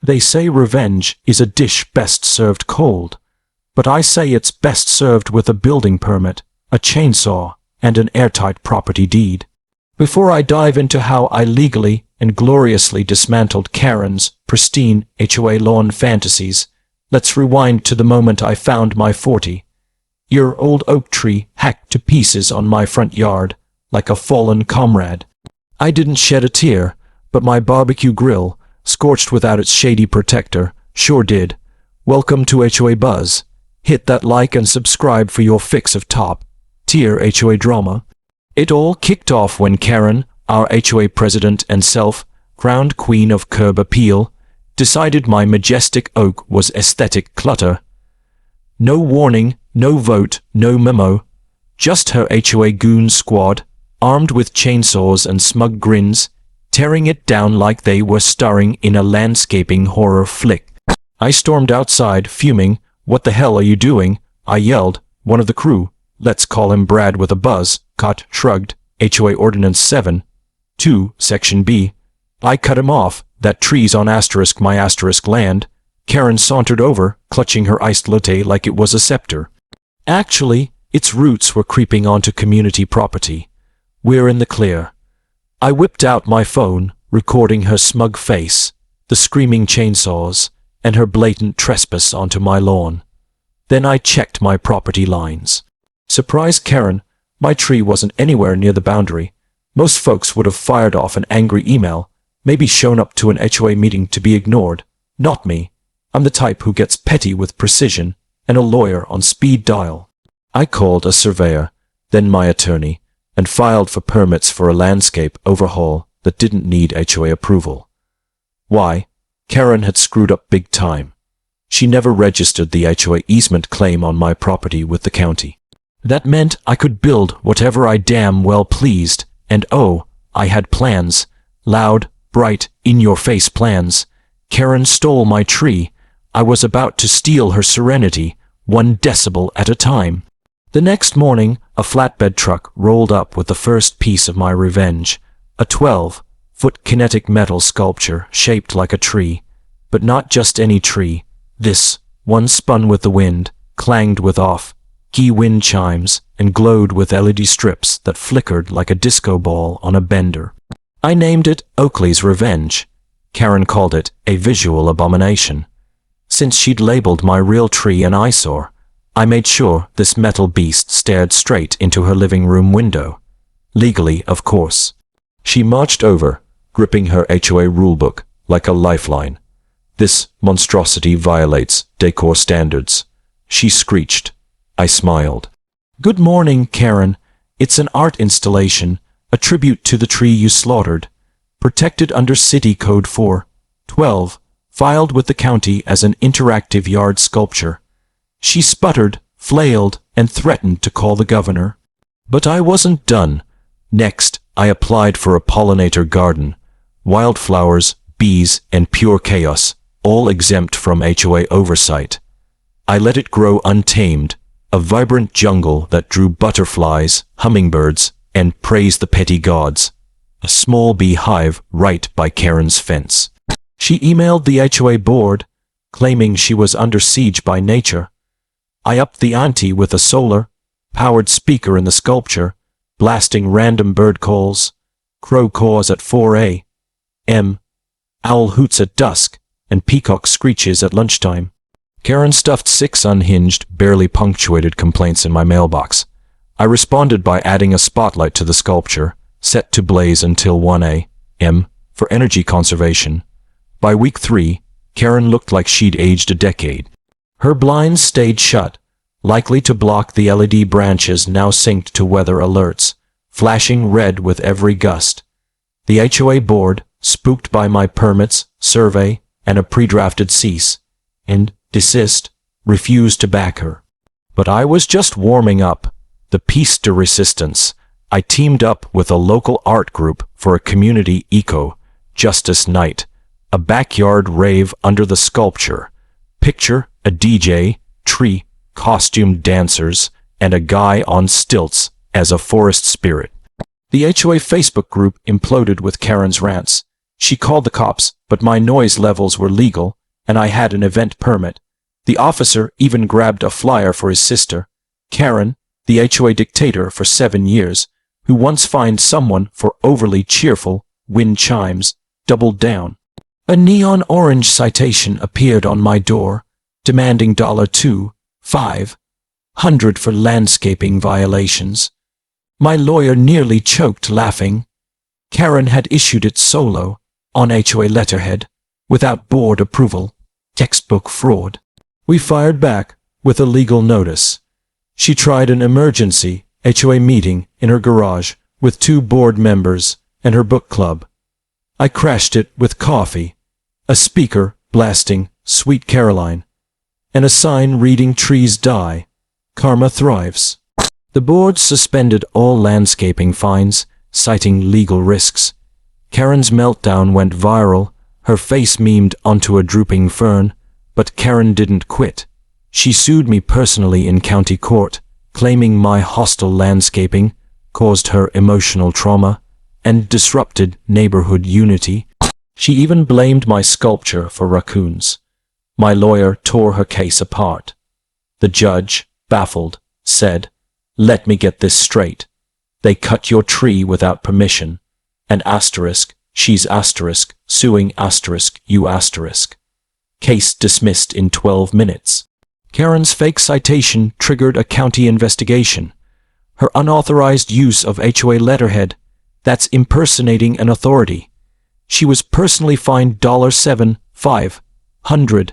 They say revenge is a dish best served cold, but I say it's best served with a building permit, a chainsaw, and an airtight property deed. Before I dive into how I legally and gloriously dismantled Karen's pristine HOA lawn fantasies, let's rewind to the moment I found my 40-year-old oak tree hacked to pieces on my front yard, like a fallen comrade. I didn't shed a tear, but my barbecue grill, scorched without its shady protector, sure did. Welcome to HOA Buzz. Hit that like and subscribe for your fix of top-tier HOA drama. It all kicked off when Karen, our HOA president and self-crowned queen of curb appeal, decided my majestic oak was aesthetic clutter. No warning, no vote, no memo. Just her HOA goon squad, armed with chainsaws and smug grins, tearing it down like they were starring in a landscaping horror flick. I stormed outside, fuming. "What the hell are you doing?" I yelled. One of the crew, let's call him Brad with a buzz, cut, shrugged. HOA Ordinance 7-2, Section B. I cut him off. "That tree's on my asterisk land." Karen sauntered over, clutching her iced latte like it was a scepter. Actually, its roots were creeping onto community property. We're in the clear. I whipped out my phone, recording her smug face, the screaming chainsaws, and her blatant trespass onto my lawn. Then I checked my property lines. Surprise Karen, my tree wasn't anywhere near the boundary. Most folks would have fired off an angry email, maybe shown up to an HOA meeting to be ignored. Not me. I'm the type who gets petty with precision, and a lawyer on speed dial. I called a surveyor, then my attorney, and filed for permits for a landscape overhaul that didn't need HOA approval. Why? Karen had screwed up big time. She never registered the HOA easement claim on my property with the county. That meant I could build whatever I damn well pleased, and oh, I had plans. Loud, bright, in-your-face plans. Karen stole my tree. I was about to steal her serenity, 1 decibel at a time. The next morning, a flatbed truck rolled up with the first piece of my revenge, a 12-foot kinetic metal sculpture shaped like a tree. But not just any tree. This one spun with the wind, clanged with off-key wind chimes, and glowed with LED strips that flickered like a disco ball on a bender. I named it Oakley's Revenge. Karen called it a visual abomination. Since she'd labeled my real tree an eyesore, I made sure this metal beast stared straight into her living room window. Legally, of course. She marched over, gripping her HOA rulebook like a lifeline. "This monstrosity violates decor standards," she screeched. I smiled. "Good morning, Karen. It's an art installation, a tribute to the tree you slaughtered, protected under City Code 4-12, filed with the county as an interactive yard sculpture." She sputtered, flailed, and threatened to call the governor. But I wasn't done. Next, I applied for a pollinator garden. Wildflowers, bees, and pure chaos, all exempt from HOA oversight. I let it grow untamed, a vibrant jungle that drew butterflies, hummingbirds, and praised the petty gods. A small beehive right by Karen's fence. She emailed the HOA board, claiming she was under siege by nature. I upped the ante with a solar-powered speaker in the sculpture, blasting random bird calls, crow caws at 4 a.m., owl hoots at dusk, and peacock screeches at lunchtime. Karen stuffed 6 unhinged, barely punctuated complaints in my mailbox. I responded by adding a spotlight to the sculpture, set to blaze until 1 a.m., for energy conservation. By week 3, Karen looked like she'd aged a decade. Her blinds stayed shut, likely to block the LED branches now synced to weather alerts, flashing red with every gust. The HOA board, spooked by my permits, survey, and a pre-drafted cease and desist, refused to back her. But I was just warming up. The piece de resistance. I teamed up with a local art group for a community eco-justice night, a backyard rave under the sculpture. Picture a DJ, tree, costumed dancers, and a guy on stilts as a forest spirit. The HOA Facebook group imploded with Karen's rants. She called the cops, but my noise levels were legal, and I had an event permit. The officer even grabbed a flyer for his sister, Karen, the HOA dictator for 7 years, who once fined someone for overly cheerful wind chimes, doubled down. A neon orange citation appeared on my door, demanding $2,500 for landscaping violations. My lawyer nearly choked laughing. Karen had issued it solo, on HOA letterhead, without board approval. Textbook fraud. We fired back with a legal notice. She tried an emergency HOA meeting in her garage with 2 board members and her book club. I crashed it with coffee, a speaker blasting Sweet Caroline, and a sign reading Trees Die, Karma Thrives. The board suspended all landscaping fines, citing legal risks. Karen's meltdown went viral, her face memed onto a drooping fern, but Karen didn't quit. She sued me personally in county court, claiming my hostile landscaping caused her emotional trauma and disrupted neighborhood unity. She even blamed my sculpture for raccoons. My lawyer tore her case apart. The judge, baffled, said, "Let me get this straight. They cut your tree without permission. And asterisk, she's asterisk, suing asterisk, you asterisk." Case dismissed in 12 minutes. Karen's fake citation triggered a county investigation. Her unauthorized use of HOA letterhead, that's impersonating an authority. She was personally fined $7,500.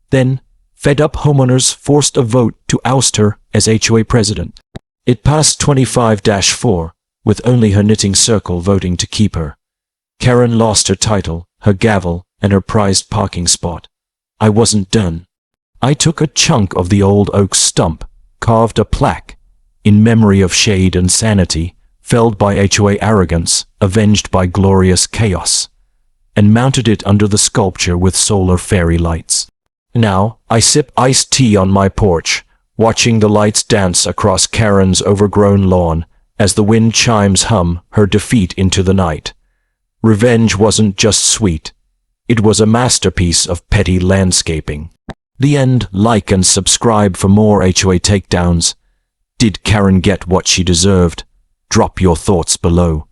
Then, fed-up homeowners forced a vote to oust her as HOA president. It passed 25-4, with only her knitting circle voting to keep her. Karen lost her title, her gavel, and her prized parking spot. I wasn't done. I took a chunk of the old oak stump, carved a plaque, in memory of shade and sanity, felled by HOA arrogance, avenged by glorious chaos, and mounted it under the sculpture with solar fairy lights. Now, I sip iced tea on my porch, watching the lights dance across Karen's overgrown lawn as the wind chimes hum her defeat into the night. Revenge wasn't just sweet. It was a masterpiece of petty landscaping. The end. Like and subscribe for more HOA takedowns. Did Karen get what she deserved? Drop your thoughts below.